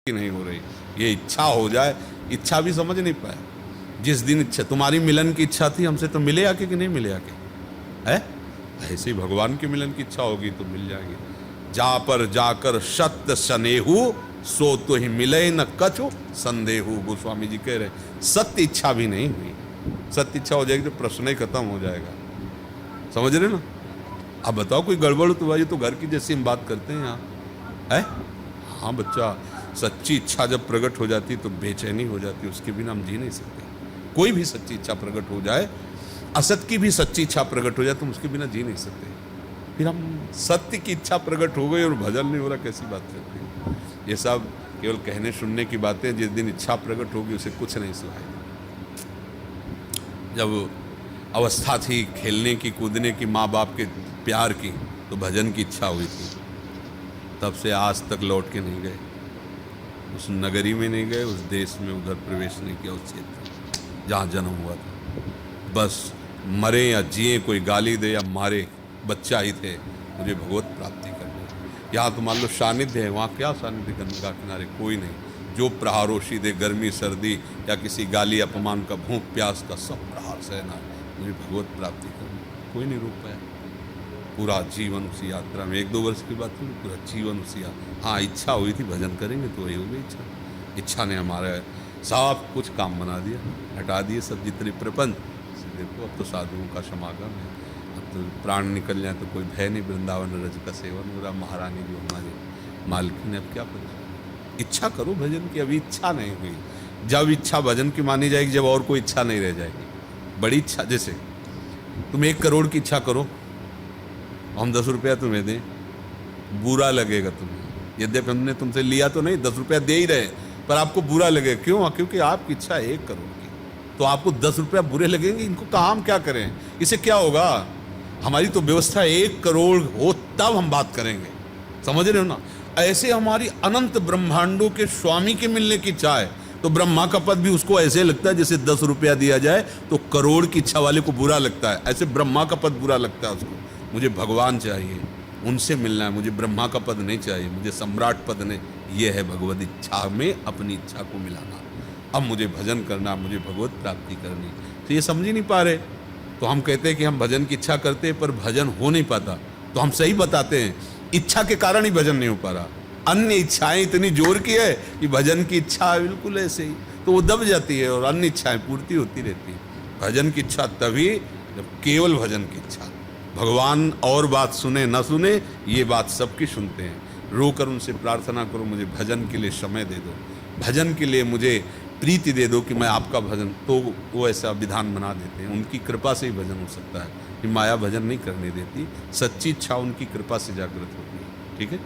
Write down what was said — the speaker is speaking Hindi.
नहीं हो रही, ये इच्छा हो जाए। इच्छा भी समझ नहीं पाए। जिस दिन इच्छा तुम्हारी मिलन की इच्छा थी हमसे, तो मिले आके कि नहीं मिले आके है? ऐसे ही भगवान के मिलन की इच्छा होगी तो मिल जाएंगे। जा पर जाकर सत्य स्नेहु, सो तो ही मिले न कछु संदेहु। गोस्वामी जी कह रहे सत्य इच्छा भी नहीं हुई। सत्य इच्छा हो जाएगी तो प्रश्न ही खत्म हो जाएगा। समझ रहे ना? अब बताओ कोई गड़बड़ तो भाई, तो घर की जैसी हम बात करते हैं यहाँ है। हाँ बच्चा, सच्ची इच्छा जब प्रकट हो जाती तो बेचैनी हो जाती, उसके बिना हम जी नहीं सकते। कोई भी सच्ची इच्छा प्रकट हो जाए, असत की भी सच्ची इच्छा प्रकट हो जाए, तुम उसके बिना जी नहीं सकते। फिर हम सत्य की इच्छा प्रकट हो गई और भजन नहीं हो रहा, कैसी बात करते हैं? ये सब केवल कहने सुनने की बातें। जिस दिन इच्छा प्रकट होगी उसे कुछ नहीं सुनाएगा। जब अवस्था थी खेलने की, कूदने की, माँ बाप के प्यार की, तो भजन की इच्छा हुई थी। तब से आज तक लौट के नहीं गए, उस नगरी में नहीं गए, उस देश में उधर प्रवेश नहीं किया, उस क्षेत्र जहाँ जन्म हुआ था। बस मरे या जिए, कोई गाली दे या मारे, बच्चा ही थे, मुझे भगवत प्राप्ति करनी। यहाँ तो मान लो सानिध्य है, वहाँ क्या सानिध्य? गंगा किनारे कोई नहीं। जो प्रहारोशी दे, गर्मी सर्दी या किसी गाली अपमान का, भूख प्यास का, सब प्रहार सहना, मुझे भगवत प्राप्ति करनी। कोई नहीं रोक पाया। पूरा जीवन उसी यात्रा में, 1-2 वर्ष की बात थी, पूरा जीवन उसी यात्रा। हाँ, इच्छा हुई थी भजन करेंगे तो वही हो गई इच्छा। इच्छा ने हमारा सब कुछ काम बना दिया, हटा दिए सब जितने प्रपंच। देखो अब तो साधुओं का समागम है, अब तो प्राण निकल जाए तो कोई भय नहीं। वृंदावन रज का सेवन हो रहा, महारानी जो हमारी मालकिन है, अब क्या परेशान। इच्छा करो भजन की। अभी इच्छा नहीं हुई। जब इच्छा भजन की मानी जाएगी, जब और कोई इच्छा नहीं रह जाएगी। बड़ी इच्छा, जैसे तुम 1 करोड़ की इच्छा करो, हम 10 रुपया तुम्हें दें, बुरा लगेगा तुम्हें। यद्यपि हमने तुमसे लिया तो नहीं, 10 रुपया दे ही रहे, पर आपको बुरा लगेगा। क्यों? क्योंकि आपकी इच्छा 1 करोड़ की, तो आपको 10 रुपया बुरे लगेंगे। इनको काम क्या करें? इसे क्या होगा? हमारी तो व्यवस्था 1 करोड़ हो तब हम बात करेंगे। समझ रहे हो ना? ऐसे हमारी अनंत ब्रह्मांडों के स्वामी के मिलने की इच्छा है, तो ब्रह्मा का पद भी उसको ऐसे लगता है जैसे 10 रुपया दिया जाए तो करोड़ की इच्छा वाले को बुरा लगता है। ऐसे ब्रह्मा का पद बुरा लगता है उसको। मुझे भगवान चाहिए, उनसे मिलना है, मुझे ब्रह्मा का पद नहीं चाहिए, मुझे सम्राट पद नहीं। ये है भगवत इच्छा में अपनी इच्छा को मिलाना। अब मुझे भजन करना, मुझे भगवत प्राप्ति करनी। तो ये समझ ही नहीं पा रहे। तो हम कहते हैं कि हम भजन की इच्छा करते हैं, पर भजन हो नहीं पाता। तो हम सही बताते हैं, इच्छा के कारण ही भजन नहीं हो पा रहा। अन्य इच्छाएं इतनी जोर की है कि भजन की इच्छा बिल्कुल ऐसे ही, तो वो दब जाती है और अन्य इच्छाएं पूर्ति होती रहती है। भजन की इच्छा तभी जब केवल भजन की इच्छा। भगवान और बात सुने न सुने, ये बात सबकी सुनते हैं। रोकर उनसे प्रार्थना करो, मुझे भजन के लिए समय दे दो, भजन के लिए मुझे प्रीति दे दो कि मैं आपका भजन, तो वो ऐसा विधान बना देते हैं। उनकी कृपा से ही भजन हो सकता है, कि माया भजन नहीं करने देती। सच्ची इच्छा उनकी कृपा से जागृत होती है। ठीक है।